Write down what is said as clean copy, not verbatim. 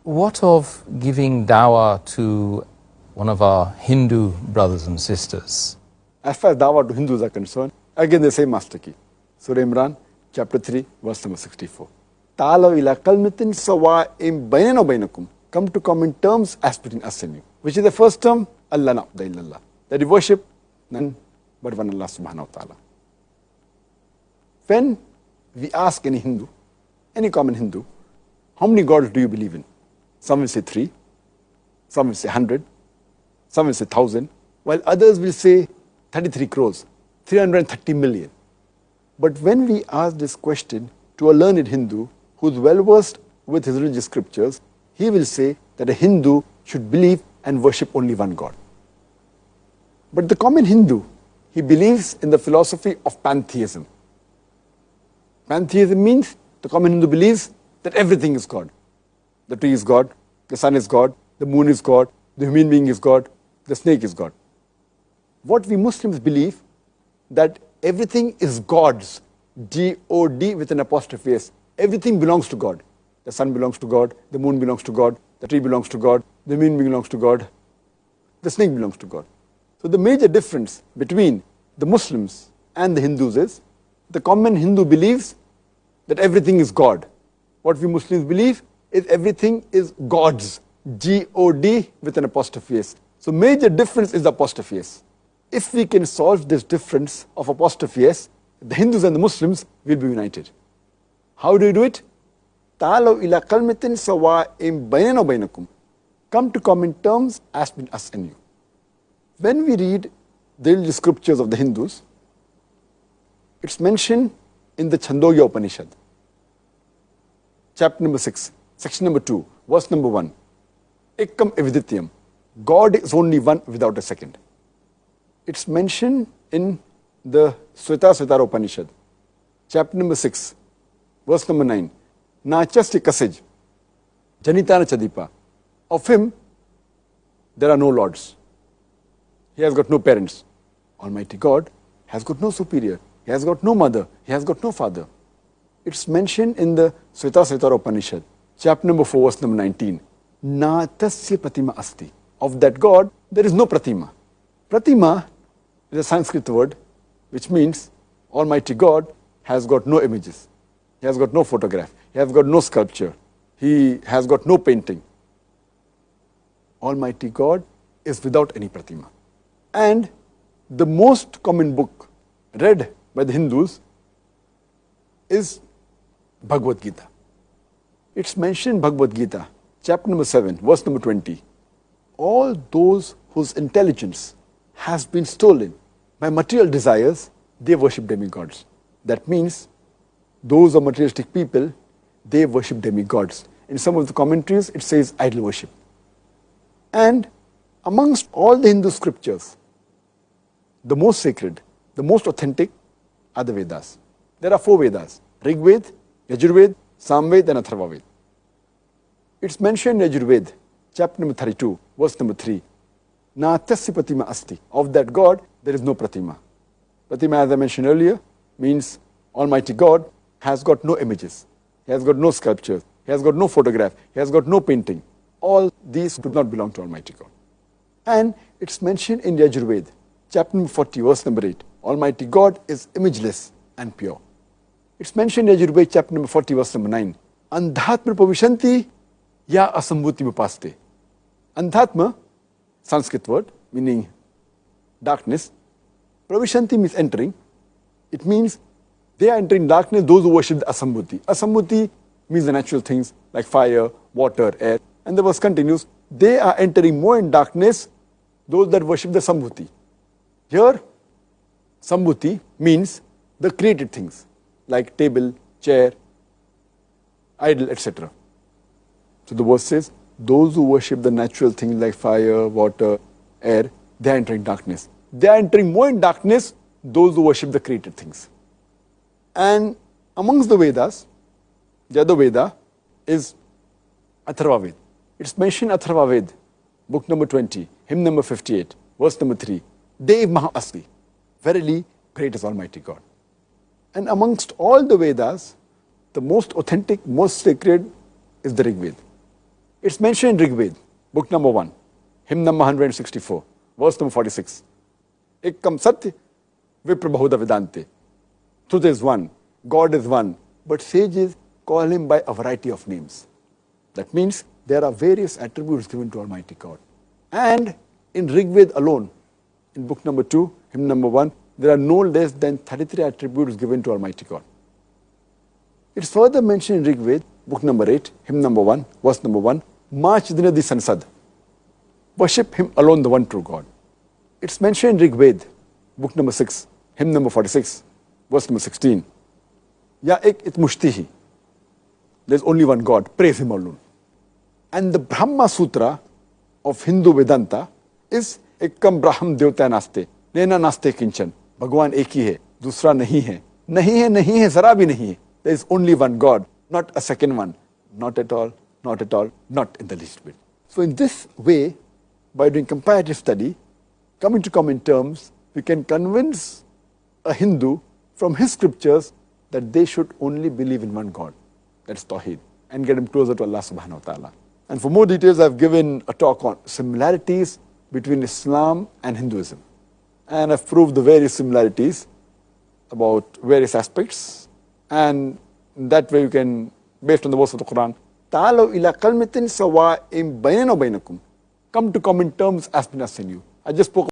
what of giving dawah to one of our Hindu brothers and sisters? As far as dawah to Hindus are concerned, again the same master key. Surah Imran, chapter 3, verse number 64. Ta'alaw ila kalmatin sawa'im baynana wa baynakum. Come to common terms as between us and you. Which is the first term? Allah na'budu illallah. That you worship none but one Allah subhanahu wa ta'ala. When we ask any Hindu, any common Hindu, how many gods do you believe in? Some will say 3, some will say 100, some will say 1,000, while others will say 33 crores, 330 million. But when we ask this question to a learned Hindu who is well versed with his religious scriptures, he will say that a Hindu should believe and worship only one God. But the common Hindu, he believes in the philosophy of pantheism. Pantheism means the common Hindu believes that everything is God. The tree is God, the sun is God, the moon is God, the human being is God, the snake is God. What we Muslims believe, that everything is God's, G-O-D with an apostrophe S. Everything belongs to God. The sun belongs to God, the moon belongs to God, the tree belongs to God, the human being belongs to God, the snake belongs to God. So the major difference between the Muslims and the Hindus is, the common Hindu believes that everything is God. What we Muslims believe is everything is God's, G-O-D with an apostrophe S. So major difference is the apostrophe S. If we can solve this difference of apostrophe S, the Hindus and the Muslims will be united. How do you do it? Ta'alaw ila kalmatin sawa'im baynana wa baynakum. Come to common terms as between us and you. When we read the religious scriptures of the Hindus, it's mentioned in the Chandogya Upanishad, chapter number 6, section number 2, verse number 1. Ekam evidityam. God is only one without a second. It's mentioned in the Shweta Upanishad, chapter number 6, verse number 9. Nachasti kasej, janitana chadipa. Of him, there are no lords. He has got no parents. Almighty God has got no superior. He has got no mother. He has got no father. It's mentioned in the Shweta Upanishad, chapter number 4, verse number 19. Na tasya pratima asti. Of that God, there is no pratima. Pratima is a Sanskrit word which means Almighty God has got no images. He has got no photograph. He has got no sculpture. He has got no painting. Almighty God is without any pratima. And the most common book read by the Hindus is Bhagavad Gita. It's mentioned in Bhagavad Gita, chapter number 7, verse number 20. All those whose intelligence has been stolen by material desires, they worship demigods. That means those are materialistic people, they worship demigods. In some of the commentaries, it says idol worship. And amongst all the Hindu scriptures, the most sacred, the most authentic are the Vedas. There are 4 Vedas: Rig Veda, Yajurveda, Samveda and Atharvaveda. It's mentioned in Yajurveda, chapter number 32, verse number 3. Na tasya pratima asti. Of that God, there is no pratima. Pratima, as I mentioned earlier, means Almighty God has got no images. He has got no sculptures. He has got no photograph. He has got no painting. All these do not belong to Almighty God. And it's mentioned in Yajurveda, chapter number 40, verse number 8. Almighty God is imageless and pure. It's mentioned in Yajurveda, chapter number 40, verse number 9. Andhatma pavishanti ya asambhuti vipaste. Andhatma, Sanskrit word, meaning darkness. Pravishanti means entering. It means they are entering darkness, those who worship the Asambhuti. Asambhuti means the natural things like fire, water, air. And the verse continues, they are entering more in darkness, those that worship the Sambhuti. Here, Sambhuti means the created things like table, chair, idol, etc. So the verse says, those who worship the natural things like fire, water, air, they are entering darkness. They are entering more in darkness, those who worship the created things. And amongst the Vedas, the other Veda is Atharvaveda. It's mentioned in Atharvaveda, book number 20, hymn number 58, verse number 3. Dev Maha Asti. Verily, great is Almighty God. And amongst all the Vedas, the most authentic, most sacred is the Rig Veda. It's mentioned in Rig Veda, book number 1, hymn number 164, verse number 46. Ekkam Satya Vipra Bahuda Vedante. Truth is one, God is one, but sages call him by a variety of names. That means there are various attributes given to Almighty God. And in Rig Veda alone, in book number 2, hymn number 1, there are no less than 33 attributes given to Almighty God. It's further mentioned in Rig Veda, book number 8, hymn number 1, verse number 1, Ma Chidinadi Sansad. Worship him alone, the one true God. It's mentioned in Rig Veda, book number 6, hymn number 46, verse number 16. Ya ek it mushtihi. There's only one God, praise him alone. And the Brahma Sutra of Hindu Vedanta is Ekkam Braham Devta Naste, Nena Naste Kinchan. Bhagwan ek hi hai, dusra nahi hai. Nahi hai, zara bhi nahi hai. There is only one God, not a second one. Not at all, not at all, not in the least bit. So in this way, by doing comparative study, coming to common terms, we can convince a Hindu from his scriptures that they should only believe in one God. That's Tawheed, and get him closer to Allah subhanahu wa ta'ala. And for more details, I've given a talk on similarities between Islam and Hinduism. And I've proved the various similarities about various aspects. And in that way you can, based on the verse of the Quran, Ta'alaw ila kalmatin sawa'im baynana wa baynakum. Come to common terms as between us and you. I just spoke